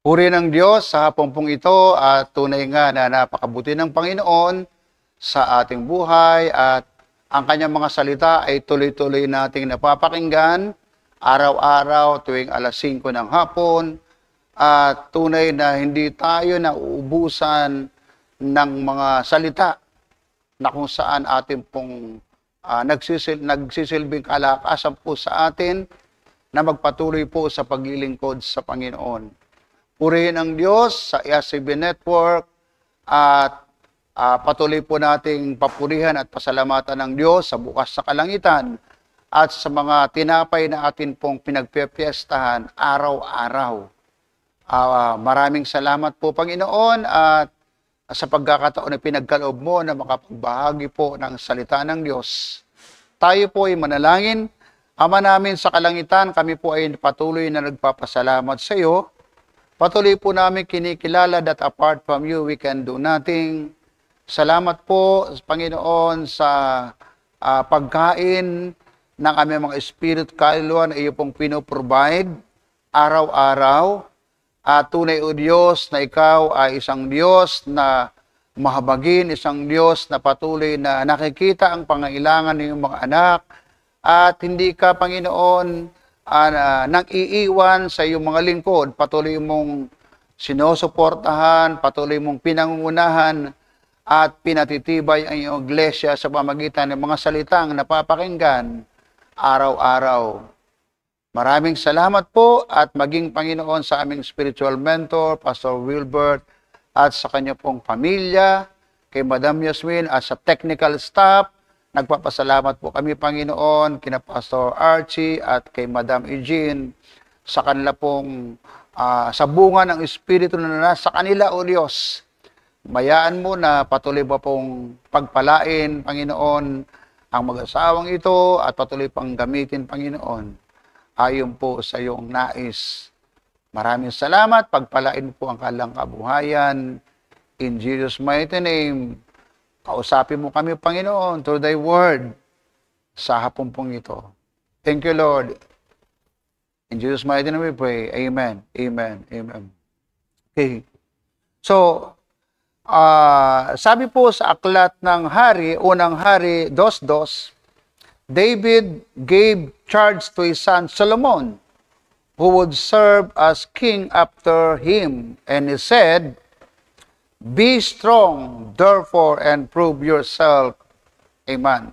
Puri ng Diyos sa hapong ito at tunay nga na napakabuti ng Panginoon sa ating buhay at ang kanyang mga salita ay tuloy-tuloy nating napapakinggan araw-araw tuwing alas 5 ng hapon at tunay na hindi tayo nauubusan ng mga salita na kung saan ating pong nagsisilbing kalakasan po sa atin na magpatuloy po sa paglilingkod sa Panginoon. Purihin ang Diyos sa ACB Network at patuloy po nating papurihan at pasalamatan ng Diyos sa bukas sa kalangitan at sa mga tinapay na atin pong pinagpepiestahan araw-araw. Maraming salamat po Panginoon at sa pagkakataon na pinagkaloob mo na makapagbahagi po ng salita ng Diyos. Tayo po ay manalangin. Ama namin sa kalangitan, kami po ay patuloy na nagpapasalamat sa iyo. Patuloy po namin kinikilala that apart from you, we can do nothing. Salamat po, Panginoon, sa pagkain ng aming mga spirit kaluluwa na iyo pong pinoprovide araw-araw. At tunay o Diyos na ikaw ay isang Diyos na mahabagin, isang Diyos na patuloy na nakikita ang pangailangan ng iyong mga anak. At hindi ka, Panginoon, nang iiwan sa iyong mga lingkod, patuloy mong sinusuportahan, patuloy mong pinangungunahan at pinatitibay ang iyong iglesia sa pamagitan ng mga salitang napapakinggan araw-araw. Maraming salamat po at maging Panginoon sa aming spiritual mentor, Pastor Wilbert, at sa kanya pong pamilya, kay Madam Yasmin at sa technical staff. Nagpapasalamat po kami, Panginoon, kina Pastor Archie at kay Madam Eugene sa kanila pong sa bunga ng Espiritu na nasa kanila, O Diyos. Mayaan mo na patuloy ba pong pagpalain, Panginoon, ang mag-asawang ito at patuloy pang gamitin, Panginoon, ayon po sa iyong nais. Maraming salamat. Pagpalain po ang kalang kabuhayan. In Jesus' mighty name, kausapin mo kami, Panginoon, through thy word sa hapon pong ito. Thank you, Lord. In Jesus' mighty name we pray. Amen. Amen. Amen. Okay. So, sabi po sa aklat ng Hari, unang Hari 2:2, David gave charge to his son Solomon, who would serve as king after him. And he said, Be strong, therefore, and prove yourself a man.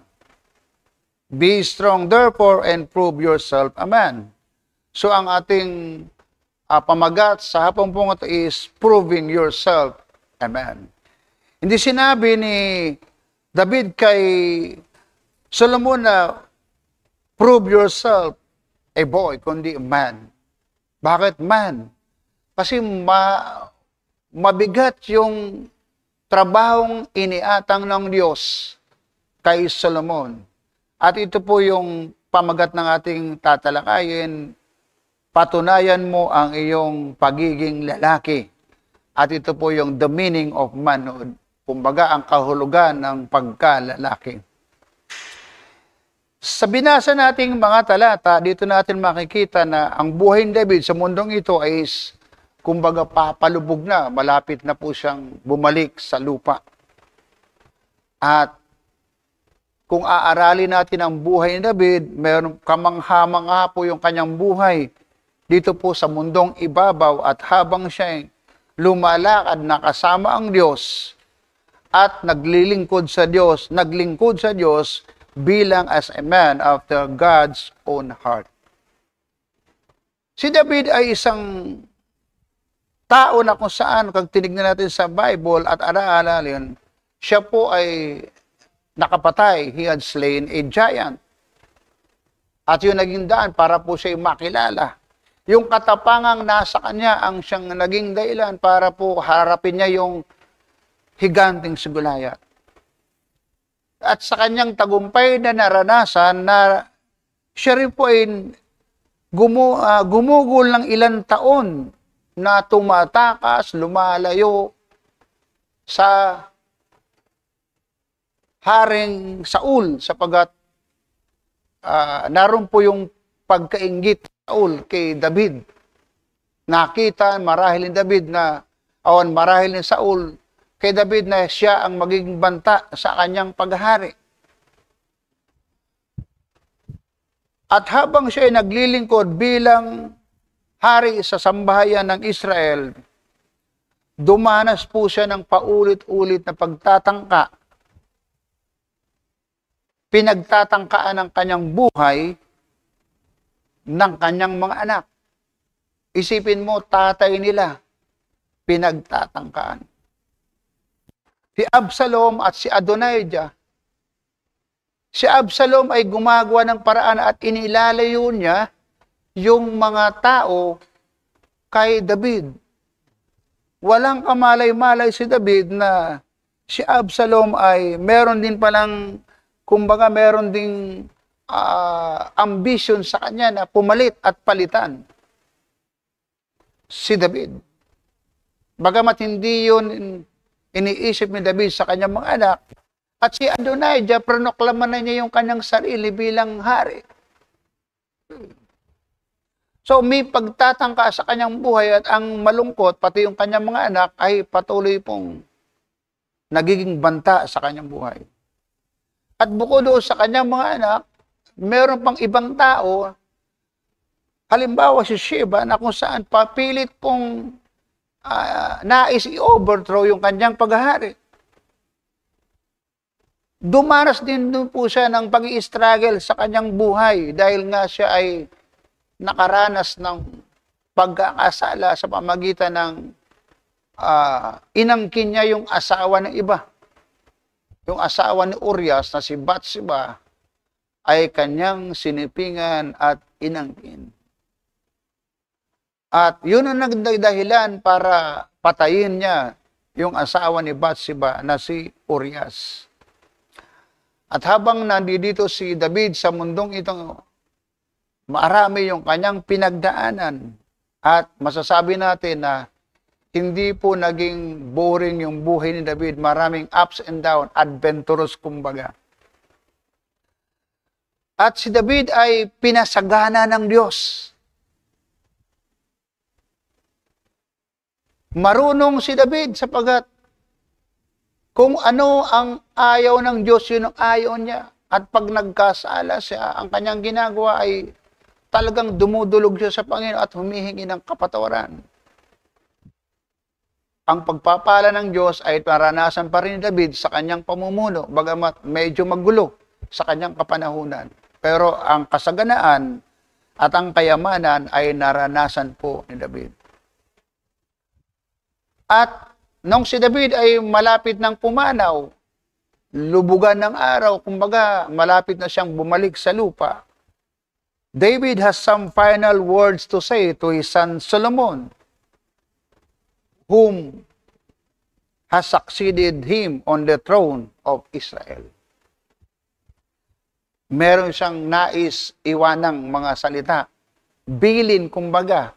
Be strong, therefore, and prove yourself a man. So, ang ating pamagat sa hapong pong ito is proving yourself a man. Hindi sinabi ni David kay Solomon na prove yourself a boy, kundi a man. Bakit man? Kasi mabigat yung trabahong iniatang ng Diyos kay Solomon. At ito po yung pamagat ng ating tatalakayin, patunayan mo ang iyong pagiging lalaki. At ito po yung the meaning of manhood, kumbaga ang kahulugan ng pagkalalaki. Sa binasa nating mga talata, dito natin makikita na ang buhay ni David sa mundong ito ay kumbaga papalubog na, malapit na po siyang bumalik sa lupa. At kung aaralin natin ang buhay ni David, mayroong kamangha-mangha po yung kanyang buhay dito po sa mundong ibabaw at habang siya lumalakad na kasama ang Diyos at naglingkod sa Diyos bilang as a man after God's own heart. Si David ay isang tao na kung saan, kung tinignan natin sa Bible at aralin, siya po ay nakapatay. He had slain a giant. At yun naging daan para po siya makilala. Yung katapangang nasa kanya ang siyang naging dahilan para po harapin niya yung higanting si Goliath. At sa kanyang tagumpay na naranasan na siya rin po ay gumugol ng ilang taon na tumatakas, lumalayo sa Haring Saul sapagat naroon po yung pagkainggit Saul kay David nakita marahil ni David na, marahil ni Saul, kay David na siya ang magiging banta sa kanyang paghahari. At habang siya ay naglilingkod bilang hari sa sambahayan ng Israel, dumanas po siya ng paulit-ulit na pagtatangka. Pinagtatangkaan ng kanyang buhay ng kanyang mga anak. Isipin mo, tatay nila, pinagtatangkaan. Si Absalom at si Adonijah. Si Absalom ay gumagawa ng paraan at inilalayo niya yung mga tao kay David. Walang kamalay-malay si David na si Absalom ay meron din palang, kumbaga meron ding ambition sa kanya na pumalit at palitan si David. Bagamat hindi yun iniisip ni David sa kanyang mga anak, at si Adonijah, pronoklaman na niya yung kanyang sarili bilang hari. So, may pagtatangka sa kanyang buhay at ang malungkot, pati yung kanyang mga anak, ay patuloy pong nagiging banta sa kanyang buhay. At bukod doon sa kanyang mga anak, meron pang ibang tao, halimbawa si Sheba, na kung saan papilit pong nais i-overthrow yung kanyang paghahari. Dumaras din doon po siya ng pag-i-struggle sa kanyang buhay dahil nga siya ay nakaranas ng pagkakasala sa pamagitan ng inangkin niya yung asawa ng iba. Yung asawa ni Urias na si Bathsheba ay kanyang sinipingan at inangkin. At yun ang nagdahilan para patayin niya yung asawa ni Bathsheba na si Urias. At habang nandito si David sa mundong ito, marami yung kanyang pinagdaanan. At masasabi natin na hindi po naging boring yung buhay ni David. Maraming ups and down, adventurous kumbaga. At si David ay pinasagana ng Diyos. Marunong si David sapagat kung ano ang ayaw ng Diyos, yun ang ayaw niya. At pag nagkasala siya, ang kanyang ginagawa ay talagang dumudulog siya sa Panginoon at humihingi ng kapatawaran. Ang pagpapala ng Diyos ay naranasan pa rin ni David sa kanyang pamumuno, bagamat medyo magulo sa kanyang kapanahunan. Pero ang kasaganaan at ang kayamanan ay naranasan po ni David. At nung si David ay malapit ng pumanaw, lubugan ng araw, kumbaga malapit na siyang bumalik sa lupa, David has some final words to say to his son Solomon, whom has succeeded him on the throne of Israel. Meron siyang nais iwanang mga salita, bilin kumbaga,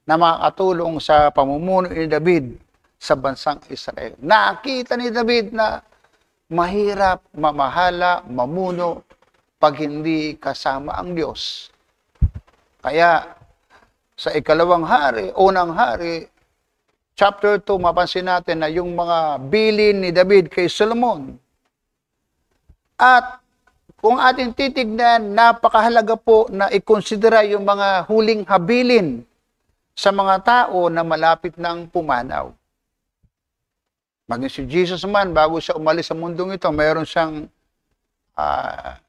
na makatulong sa pamumuno ni David sa bansang Israel. Nakita ni David na mahirap, mamahala, mamuno pag hindi kasama ang Diyos. Kaya sa ikalawang hari, unang hari, chapter 2, mapansin natin na yung mga bilin ni David kay Solomon. At kung ating titignan, napakahalaga po na ikonsidera yung mga huling habilin sa mga tao na malapit ng pumanaw. Maging si Jesus man, bago siya umalis sa mundong ito, mayroon siyang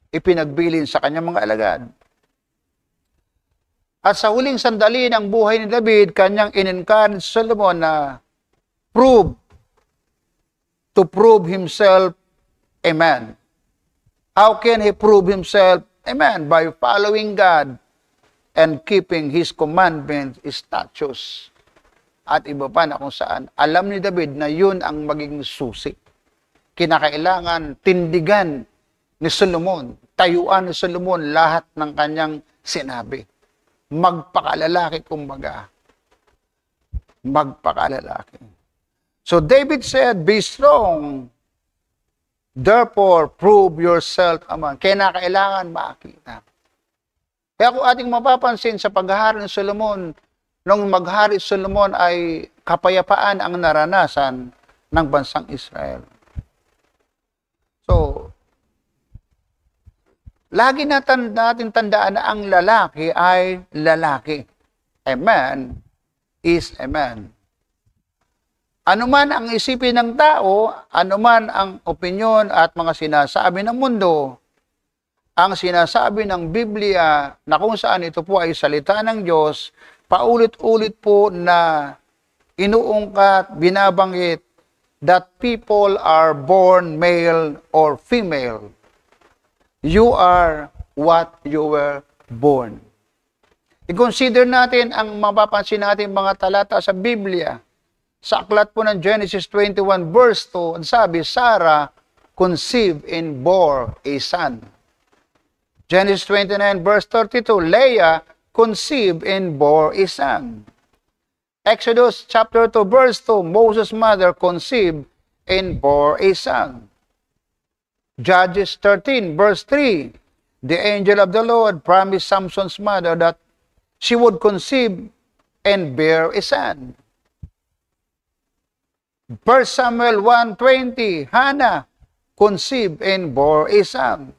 ipinagbilin sa kanyang mga alagad. At sa huling sandali ng buhay ni David, kanyang in-encourage Solomon na to prove himself a man. How can he prove himself a man? By following God and keeping His commandments, statutes, at iba pa na kung saan. Alam ni David na yun ang magiging susi. Kinakailangan tindigan ni Solomon, tayuan ni Solomon lahat ng kanyang sinabi. Magpakalalaki kumbaga. Magpakalalaki. So David said, be strong, therefore prove yourself a man. Kinakailangan makita. Kaya kung ating mapapansin sa paghahari ni Solomon, nung maghari Solomon ay kapayapaan ang naranasan ng bansang Israel. So, lagi natin tandaan na ang lalaki ay lalaki. A man is a man. Anuman ang isipin ng tao, anuman ang opinyon at mga sinasabi ng mundo, ang sinasabi ng Biblia na kung saan ito po ay salita ng Diyos, paulit-ulit po na inuungkat, binabanggit that people are born male or female. You are what you were born. I-consider natin ang mapapansin natin mga talata sa Biblia. Sa aklat po ng Genesis 21 verse 2, ang sabi, Sarah conceived and bore a son. Genesis 29 verse 32, Leah conceived and bore a son. Exodus chapter 2 verse 2, Moses' mother conceived and bore a son. Judges 13 verse 3, the angel of the Lord promised Samson's mother that she would conceive and bear a son. 1 Samuel 1:20, Hannah conceived and bore a son.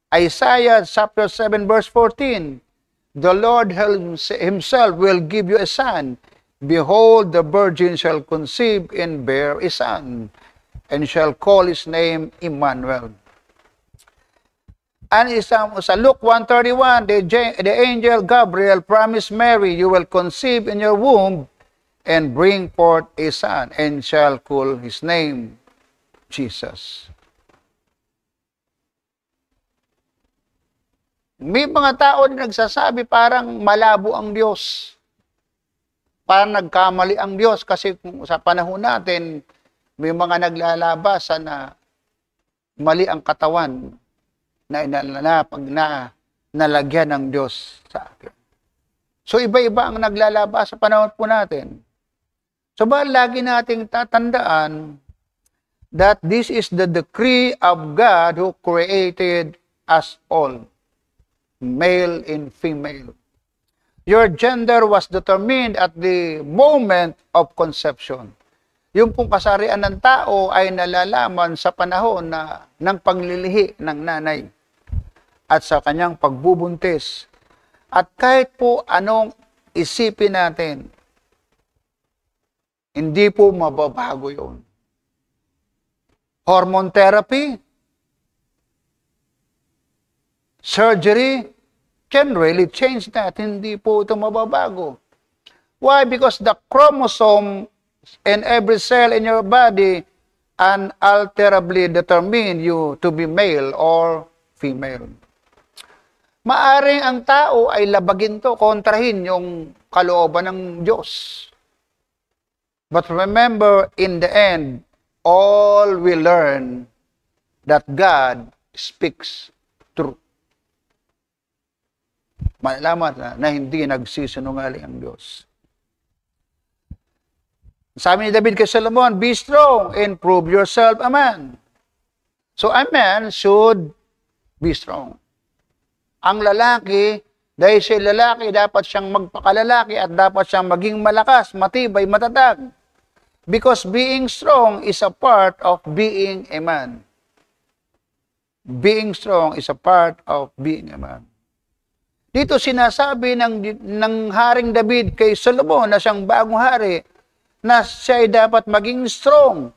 Isaiah chapter 7 verse 14, the Lord himself will give you a son. Behold, the virgin shall conceive and bear a son, and shall call his name Emmanuel. And sa Luke 1:31, the angel Gabriel promised Mary, you will conceive in your womb and bring forth a son, and shall call his name Jesus. May mga tao na nagsasabi parang malabo ang Diyos. Parang nagkamali ang Diyos kasi kung sa panahon natin, may mga naglalabas na mali ang katawan na nalagyan ng Diyos sa akin. So iba-iba ang naglalabas sa panahon po natin. So ba lagi nating tatandaan that this is the decree of God who created us all, male and female. Your gender was determined at the moment of conception. Yung pong kasarian ng tao ay nalalaman sa panahon ng paglilihi ng nanay at sa kanyang pagbubuntis. At kahit po anong isipin natin, hindi po mababago yun. Hormone therapy, surgery, can really change that. Hindi po ito mababago. Why? Because the chromosome in every cell in your body unalterably determine you to be male or female. Maaring ang tao ay labagin to, kontrahin yung kalooban ng Diyos. But remember, in the end, all will learn that God speaks truth. Malalaman na hindi nagsisinungaling ang Diyos. Sabi ni David kay Solomon, be strong and prove yourself a man. So a man should be strong. Ang lalaki, dahil siya lalaki, dapat siyang magpakalalaki at dapat siyang maging malakas, matibay, matatag. Because being strong is a part of being a man. Being strong is a part of being a man. Dito sinasabi ng Haring David kay Solomon na siyang bagong hari na siya ay dapat maging strong.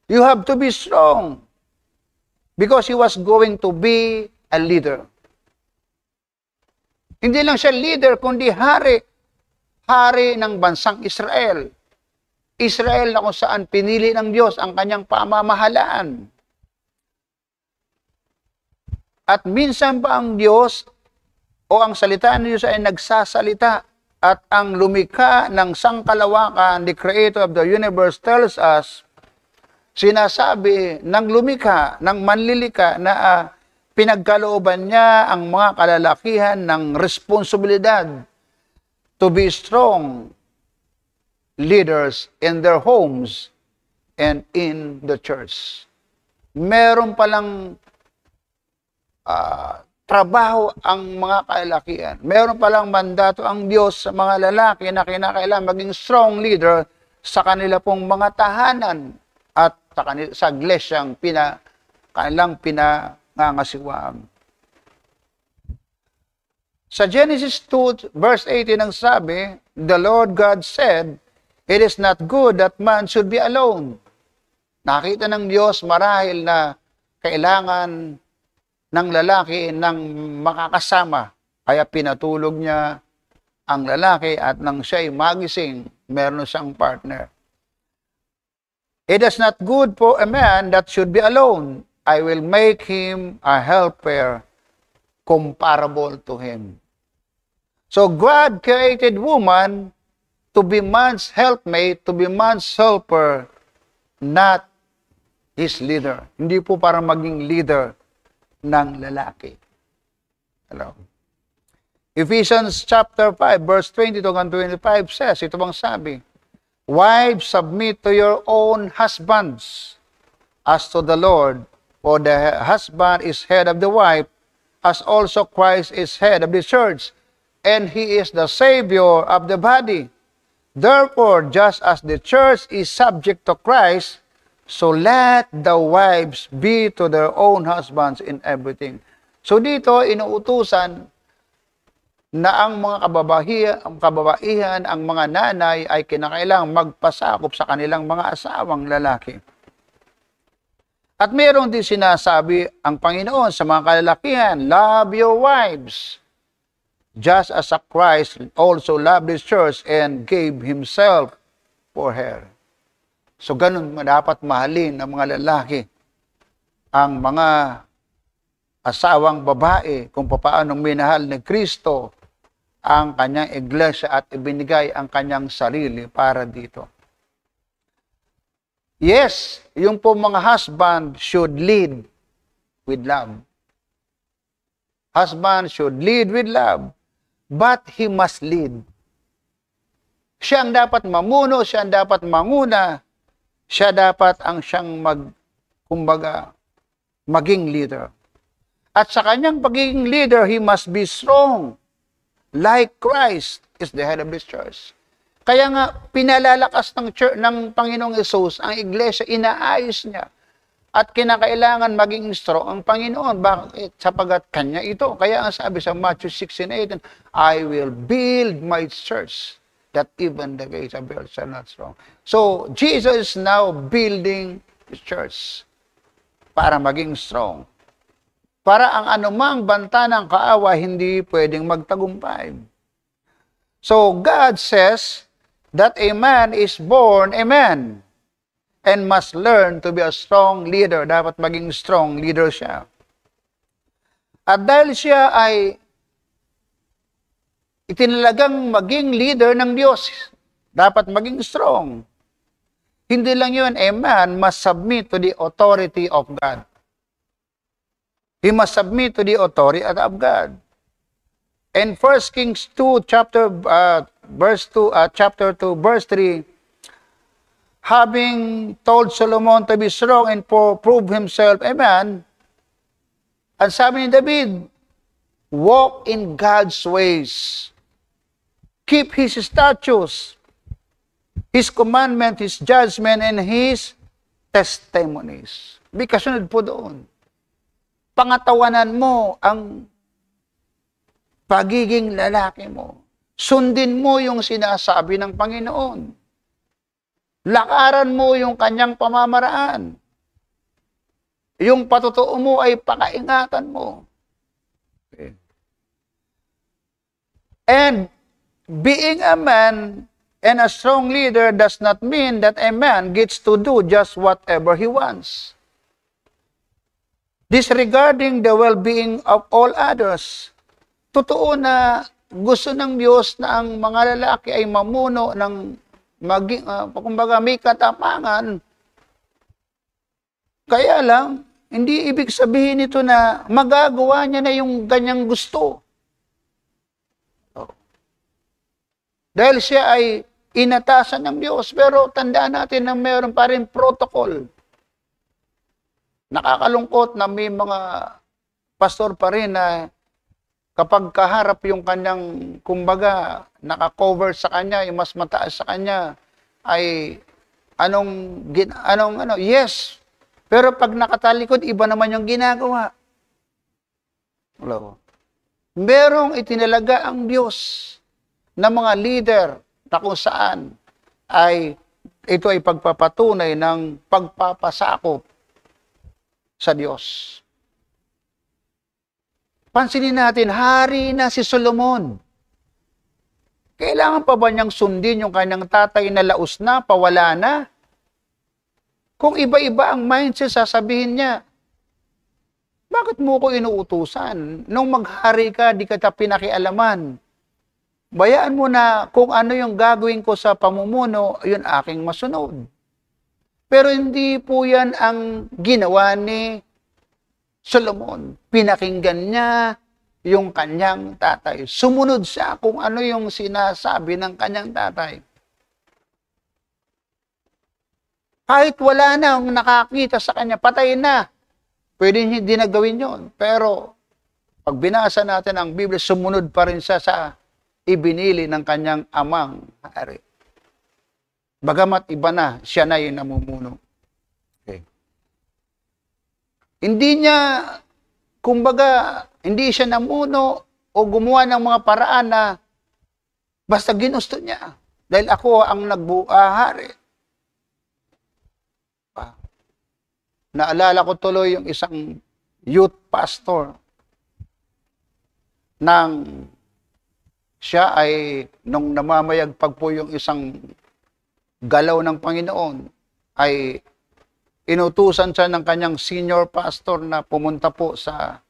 You have to be strong because he was going to be a leader. Hindi lang siya leader, kundi hari. Hari ng bansang Israel. Israel na kung saan pinili ng Diyos ang kanyang pamamahalaan. At minsan pa ang Diyos o ang salita ng Diyos ay nagsasalita at ang lumikha ng sangkalawakan, the creator of the universe tells us, sinasabi ng lumikha, ng manlilika na pinagkalooban niya ang mga kalalakihan ng responsibilidad to be strong leaders in their homes and in the church. Meron palang trabaho ang mga kalalakihan. Meron palang mandato ang Diyos sa mga lalaki na kinakailangan maging strong leader sa kanila pong mga tahanan at sa iglesyang kanilang pinangangasiwaan. Sa Genesis 2, verse 18 ang sabi, "The Lord God said, it is not good that man should be alone." Nakita ng Diyos marahil na kailangan ng lalaki ng makakasama. Kaya pinatulog niya ang lalaki at nang siya'y magising, meron siyang partner. "It is not good for a man that should be alone. I will make him a helper comparable to him." So God created woman to be man's helpmate, to be man's helper, not his leader. Hindi po para maging leader ng lalaki. Hello. Ephesians chapter 5, verse 22 and 25 says, ito bang sabi, "Wives, submit to your own husbands as to the Lord, for the husband is head of the wife, as also Christ is head of the church, and he is the Savior of the body. Therefore, just as the church is subject to Christ, so let the wives be to their own husbands in everything." So dito, inuutusan na ang mga kababaihan, ang mga nanay ay kinakailangang magpasakop sa kanilang mga asawang lalaki. At mayroon din sinasabi ang Panginoon sa mga kalalakihan, "Love your wives, just as Christ also loved the church and gave himself for her." So ganun dapat mahalin ng mga lalaki ang mga asawang babae kung paano minahal ni Kristo ang kanyang iglesia at ibinigay ang kanyang sarili para dito. Yes, yung po mga husband should lead with love. Husband should lead with love, but he must lead. Siya ang dapat mamuno, siya ang dapat manguna, siya dapat ang siyang maging leader. At sa kanyang pagiging leader, he must be strong. Like Christ is the head of this church. Kaya nga, pinalalakas ng Panginoong Hesus ang iglesia, inaayos niya. At kinakailangan maging strong ang Panginoon. Bakit? Sapagat kanya ito. Kaya ang sabi sa Matthew 16:18, "I will build my church, that even the gates of hell shall not strong." So, Jesus is now building His church para maging strong. Para ang anumang banta ng kaawa hindi pwedeng magtagumpay. So, God says that a man is born a man and must learn to be a strong leader. Dapat maging strong leader siya. At dahil siya ay itinalagang maging leader ng Diyos, dapat maging strong. Hindi lang yun, a man must submit to the authority of God. He must submit to the authority of God. In 1 Kings 2, chapter 2, verse 3, having told Solomon to be strong and prove himself a man, ang sabi ni David, walk in God's ways. Keep His statutes, His commandment, His judgment, and His testimonies. Kasunod po doon. Pangatawanan mo ang pagiging lalaki mo. Sundin mo yung sinasabi ng Panginoon. Lakaran mo yung kanyang pamamaraan. Yung patotoo mo ay pakaingatan mo. Okay. And being a man and a strong leader does not mean that a man gets to do just whatever he wants, disregarding the well-being of all others. Totoo na gusto ng Diyos na ang mga lalaki ay mamuno ng kumbaga may katapangan. Kaya lang, hindi ibig sabihin nito na magagawa niya na yung ganyang gusto. Dahil siya ay inatasan ng Diyos, pero tandaan natin na mayroon pa rin protocol. Nakakalungkot na may mga pastor pa rin na kapag kaharap yung kanyang, kumbaga, naka-cover sa kanya, yung mas mataas sa kanya, ay yes. Pero pag nakatalikod, iba naman yung ginagawa. Hello. Merong itinalaga ang Diyos na mga leader na kung saan ito ay pagpapatunay ng pagpapasakop sa Diyos. Pansinin natin, hari na si Solomon. Kailangan pa ba niyang sundin yung kanyang tatay na laos na, pawala na? Kung iba-iba ang mindset, sasabihin niya, bakit mo ko inuutusan? Nung maghari ka, di ka pinakialaman. Bayaan mo na kung ano yung gagawin ko sa pamumuno, yun aking masunod. Pero hindi po yan ang ginawa ni Solomon. Pinakinggan niya yung kanyang tatay. Sumunod siya kung ano yung sinasabi ng kanyang tatay. Kahit wala na ang nakakita sa kanya, patay na. Pwede hindi na gawin yun. Pero pag binasa natin ang Biblia, sumunod pa rin siya sa ibinili ng kanyang amang hari. Bagamat iba na, siya na yung namumuno. Okay. Hindi niya, kumbaga, hindi siya namuno o gumawa ng mga paraan na basta ginusto niya. Dahil ako ang nagbuahari. Naalala ko tuloy yung isang youth pastor nang siya ay, nung namamayagpag po yung isang galaw ng Panginoon, ay inutusan siya ng kanyang senior pastor na pumunta po sa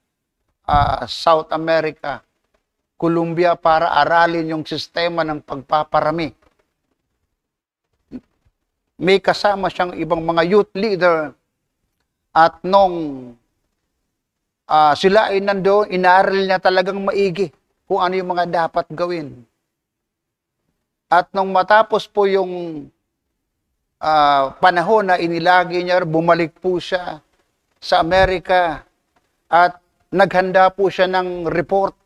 South America, Colombia, para aralin yung sistema ng pagpaparami. May kasama siyang ibang mga youth leader. At nung sila ay nandoon, inaral niya talagang maigi kung ano yung mga dapat gawin. At nung matapos po yung panahon na inilagi niya, bumalik po siya sa Amerika at naghanda po siya ng report.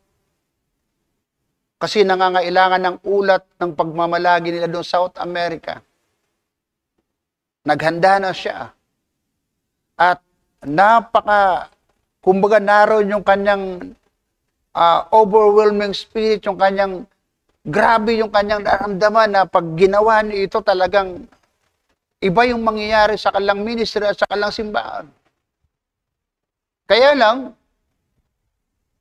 Kasi nangangailangan ng ulat ng pagmamalagi nila doon sa South America. Naghanda na siya. At kumbaga naroon yung kanyang overwhelming spirit, yung kanyang, grabe yung kanyang naramdaman na pag ginawa niyo ito talagang iba yung mangyayari sa kanilang ministry at sa kanilang simbahan. Kaya lang,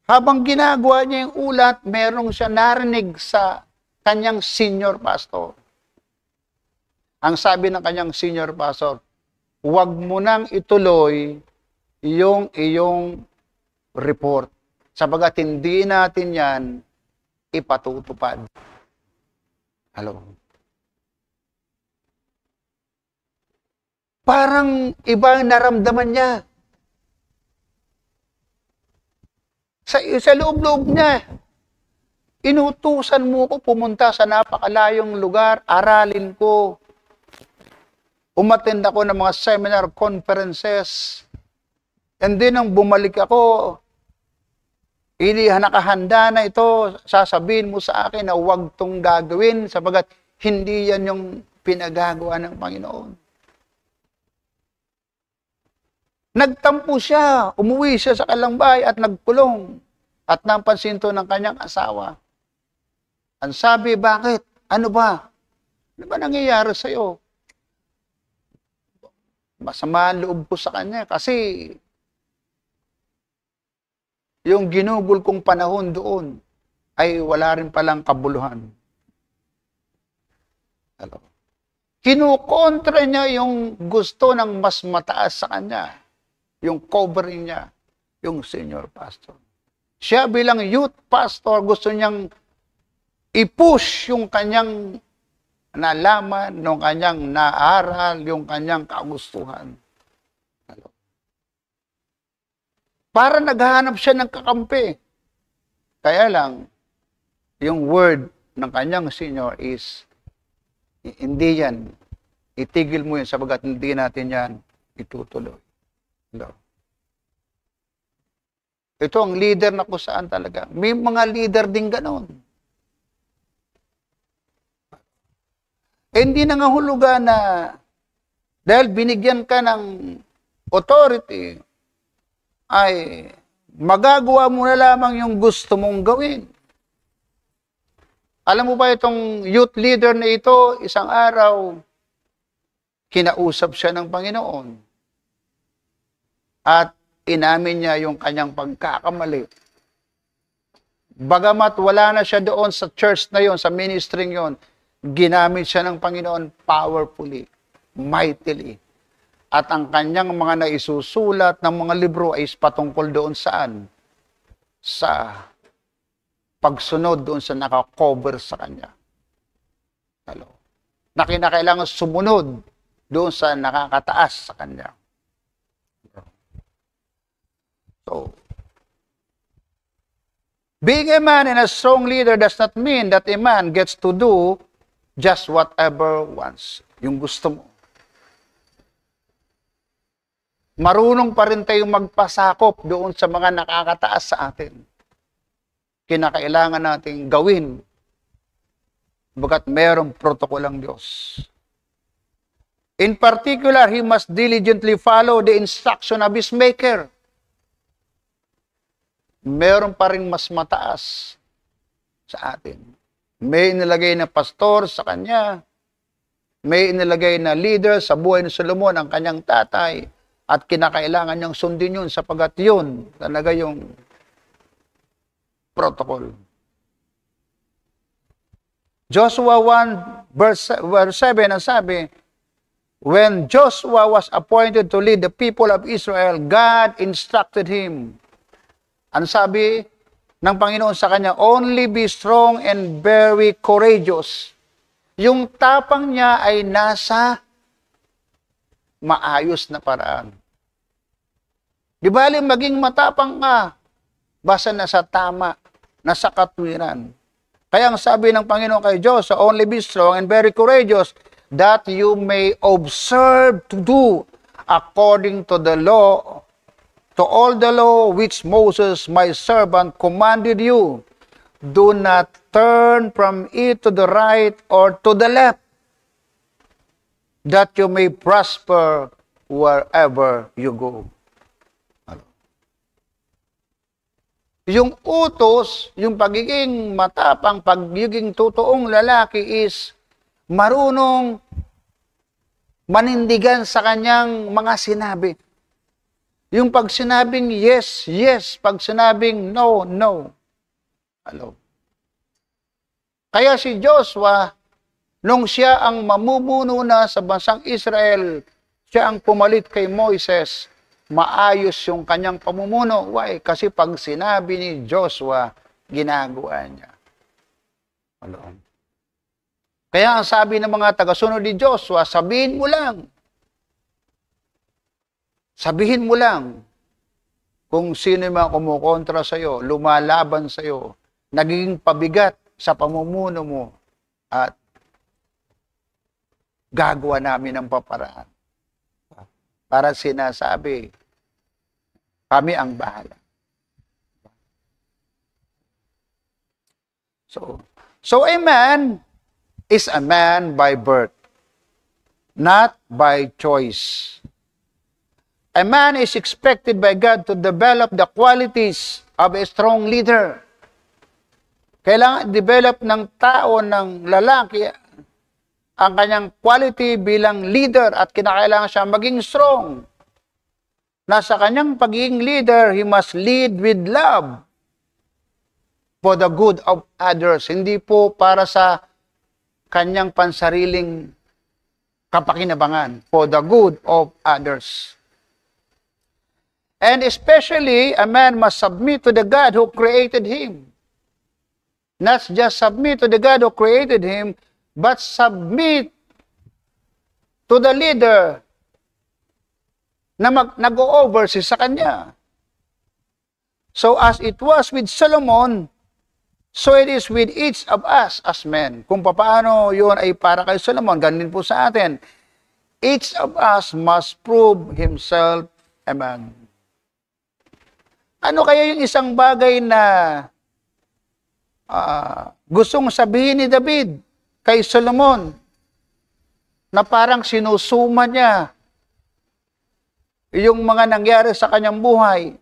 habang ginagawa niya yung ulat, merong siya narinig sa kanyang senior pastor. Ang sabi ng kanyang senior pastor, huwag mo nang ituloy yung iyong report. Sabagat hindi natin yan ipatutupad. Hello? Parang iba ang naramdaman niya. Sa loob-loob niya. Inutusan mo ko pumunta sa napakalayong lugar, aralin ko. Umattend ako ng mga seminar, conferences. And then, nang bumalik ako, nakahanda na ito, sasabihin mo sa akin na huwag itong gagawin, sabagat hindi yan yung pinagagawa ng Panginoon. Nagtampo siya, umuwi siya sa kalambay at nagkulong. At napansin to ng kanyang asawa. Ang sabi, bakit? Ano ba? Ano ba nangyayari sa'yo? Masama ang loob ko sa kanya kasi yung ginugol kong panahon doon ay wala rin palang kabuluhan. Kinukontra niya yung gusto ng mas mataas sa kanya, yung covering niya, yung senior pastor. Siya bilang youth pastor, gusto niyang i-push yung kanyang nalaman, yung kanyang naaral, yung kanyang kagustuhan. Para naghahanap siya ng kakampi. Kaya lang, yung word ng kanyang senior is, hindi yan. Itigil mo yan sabagat hindi natin yan itutuloy. Ito ang leader na kung saan talaga. May mga leader din ganon. Hindi nangahulugan na dahil binigyan ka ng authority, ay magagawa mo na lamang yung gusto mong gawin. Alam mo ba itong youth leader na ito, isang araw, kinausap siya ng Panginoon. At inamin niya yung kanyang pagkakamali. Bagamat wala na siya doon sa church na yon, sa ministry yon, ginamit siya ng Panginoon powerfully, mightily. At ang kanyang mga naisusulat ng mga libro ay patungkol doon saan? Sa pagsunod doon sa nakakover sa kanya. Na kinakailangan sumunod doon sa nakakataas sa kanya. So, being a man and a strong leader does not mean that a man gets to do just whatever wants. Yung gusto mo. Marunong pa rin tayong magpasakop doon sa mga nakakataas sa atin. Kinakailangan nating gawin bagat mayroong protocol ang Diyos. In particular, he must diligently follow the instruction of his maker. Meron pa rin mas mataas sa atin. May inilagay na pastor sa kanya. May inilagay na leader sa buhay ni Solomon, ang kanyang tatay. At kinakailangan niyang sundin yun sapagat yun talaga yung protocol. Joshua 1 verse 7 ang sabi, when Joshua was appointed to lead the people of Israel, God instructed him. Ang sabi ng Panginoon sa kanya, only be strong and very courageous. Yung tapang niya ay nasa maayos na paraan. Di bali maging matapang ka, basta nasa tama, nasa katwiran. Kaya ang sabi ng Panginoon kay Joshua, only be strong and very courageous, that you may observe to do according to the law, to all the law which Moses my servant commanded you. Do not turn from it to the right or to the left, that you may prosper wherever you go. Yung utos, yung pagiging matapang, pagiging totoong lalaki is marunong manindigan sa kanyang mga sinabi. Yung pag sinabing yes, yes. Pag sinabing no, no. Kaya si Joshua, nung siya ang mamumuno na sa bansang Israel, siya ang pumalit kay Moises, maayos yung kanyang pamumuno. Why? Kasi pag sinabi ni Joshua, ginagawa niya. Kaya ang sabi ng mga tagasunod ni Joshua, sabihin mo lang. Sabihin mo lang kung sino yung mga kumukontra sa'yo, lumalaban sa'yo, nagiging pabigat sa pamumuno mo, at gagawa namin ng paparaan. Para sinasabi, kami ang bahala. So a man is a man by birth, not by choice. A man is expected by God to develop the qualities of a strong leader. Kailangan develop ng tao, ng lalaki, ang kanyang quality bilang leader at kinakailangan siya maging strong. Nasa kanyang pagiging leader, he must lead with love for the good of others. Hindi po para sa kanyang pansariling kapakinabangan, for the good of others. And especially, a man must submit to the God who created him. Not just submit to the God who created him, but submit to the leader na nag-o-oversee sa kanya. So as it was with Solomon, so it is with each of us as men. Kung paano yun ay para kay Solomon, ganun po sa atin. Each of us must prove himself a man. Ano kaya yung isang bagay na gustong sabihin ni David kay Solomon na parang sinusuma niya yung mga nangyari sa kanyang buhay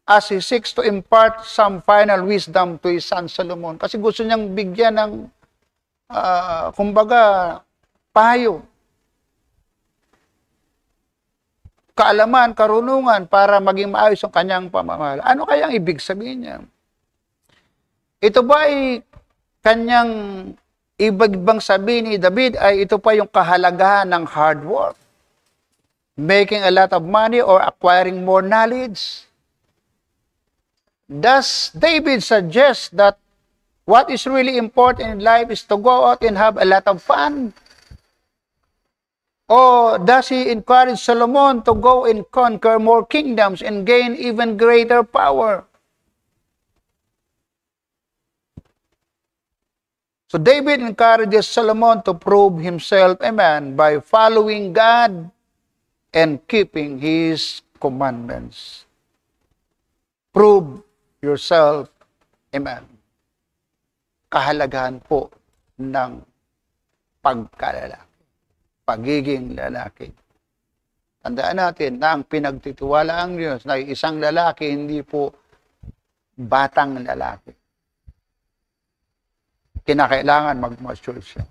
as he seeks to impart some final wisdom to his son Solomon. Kasi gusto niyang bigyan ng, kumbaga, payo, kaalaman, karunungan para maging maayos ang kanyang pamamahala. Ano kaya ang ibig sabihin niya? Ito ba ay kanyang ibig bang sabihin ni David ay ito pa yung kahalagahan ng hard work? Making a lot of money or acquiring more knowledge? Does David suggest that what is really important in life is to go out and have a lot of fun? Or does he encourage Solomon to go and conquer more kingdoms and gain even greater power? So David encourages Solomon to prove himself a man by following God and keeping his commandments. Prove yourself a man. Kahalagahan po ng pagkalalaki. Pagiging lalaki. Tandaan natin na ang pinagtitiwala ang Diyos na isang lalaki, hindi po batang lalaki. Kinakailangan mag-mature siya.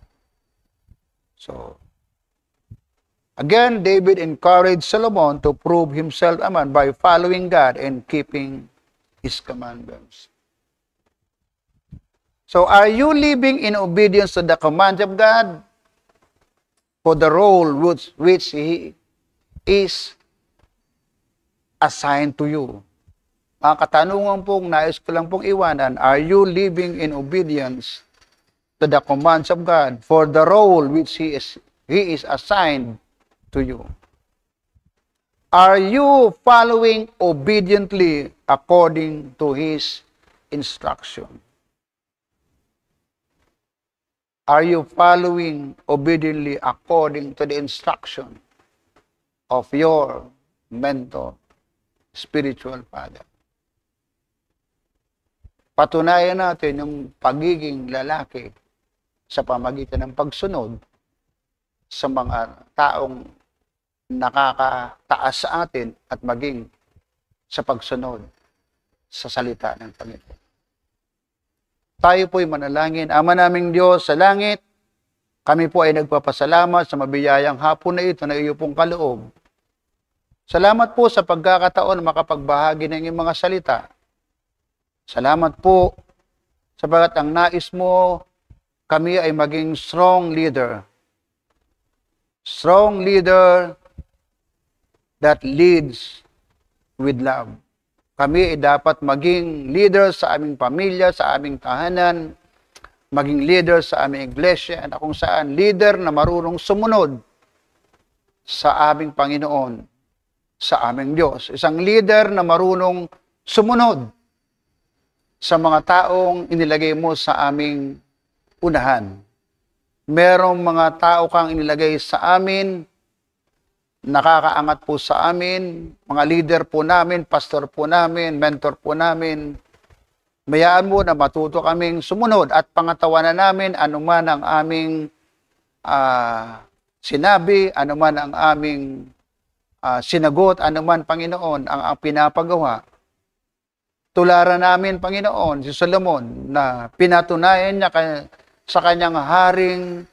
So, again, David encouraged Solomon to prove himself a man by following God and keeping his commandments. So, are you living in obedience to the commands of God for the role which He is assigned to you? Mga katanungan pong nais ko lang pong iwanan, are you living in obedience to the commands of God for the role which He is assigned to you? Are you following obediently according to His instruction? Are you following obediently according to the instruction of your mentor, spiritual father? Patunayan natin yung pagiging lalaki sa pamagitan ng pagsunod sa mga taong nakakataas sa atin at maging sa pagsunod sa salita ng Panginoon. Tayo po'y manalangin. Ama naming Diyos sa langit, kami po ay nagpapasalamat sa mabiyayang hapon na ito na iyo pong kaloob. Salamat po sa pagkakataon makapagbahagi ng iyong mga salita. Salamat po sapagat ang nais mo, kami ay maging strong leader. Strong leader that leads with love. Kami ay dapat maging leader sa aming pamilya, sa aming tahanan, maging leader sa aming iglesia, na kung saan leader na marunong sumunod sa aming Panginoon, sa aming Diyos. Isang leader na marunong sumunod sa mga taong inilagay mo sa aming unahan. Merong mga tao kang inilagay sa amin, nakakaangat po sa amin, mga leader po namin, pastor po namin, mentor po namin. Mayaan mo na matuto kaming sumunod at pangatawanan namin anuman ang aming sinabi, anuman ang aming sinagot, anuman, Panginoon, ang pinapagawa. Tularan namin, Panginoon, si Solomon na pinatunayan niya sa kanyang haring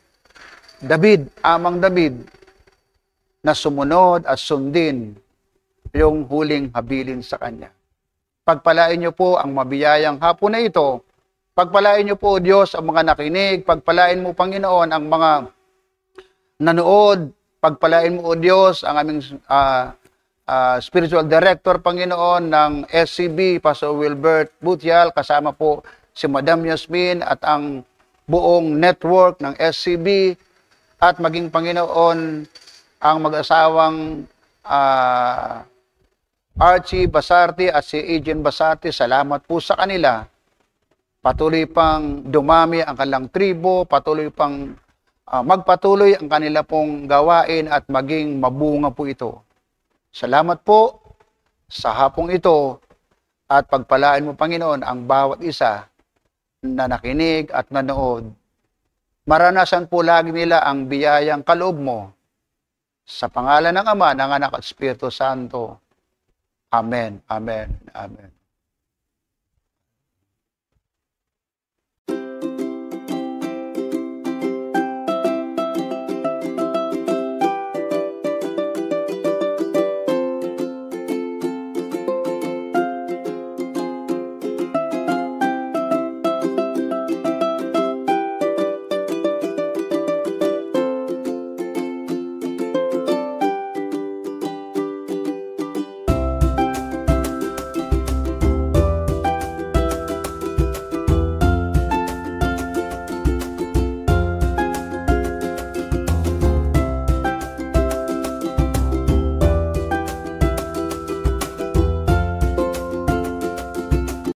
David, amang David, na sumunod at sundin yung huling habilin sa kanya. Pagpalain niyo po ang mabiyayang hapon na ito. Pagpalain niyo po, Diyos, ang mga nakinig. Pagpalain mo, Panginoon, ang mga nanood. Pagpalain mo, O Diyos, ang aming spiritual director, Panginoon, ng SCB, Pastor Wilbert Butial, kasama po si Madam Yasmin at ang buong network ng SCB, at maging, Panginoon, ang mag-asawang Archie Basarte at si Eugene Basarte. Salamat po sa kanila. Patuloy pang dumami ang kanilang tribo, patuloy pang magpatuloy ang kanila pong gawain at maging mabunga po ito. Salamat po sa hapong ito At pagpalain mo, Panginoon, ang bawat isa na nakinig at nanood. Maranasan po lagi nila ang biyayang kaloob mo. Sa pangalan ng Ama, ng Anak at Espiritu Santo. Amen. Amen. Amen.